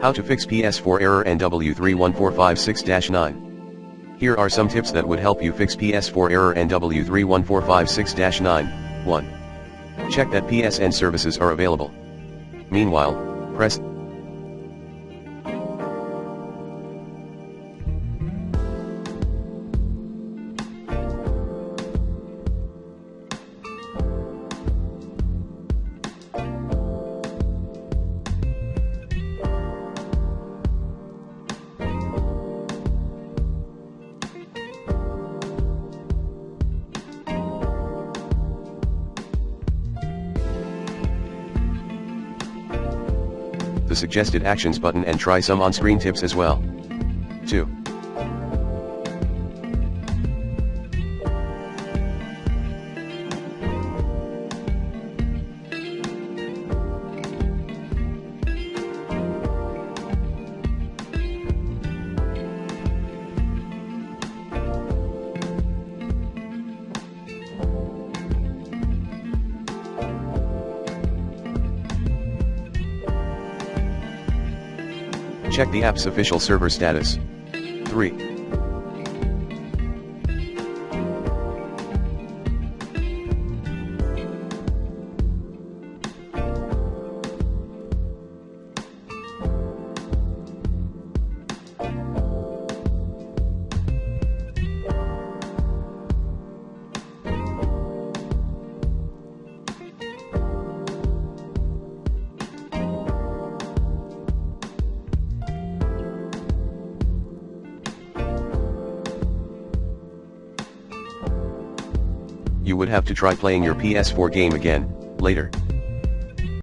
How to fix PS4 Error NW-31456-9. Here are some tips that would help you fix PS4 Error NW-31456-9. 1. Check that PSN services are available. Meanwhile, press the suggested actions button and try some on-screen tips as well. 2. Check the app's official server status. 3. You would have to try playing your PS4 game again, later.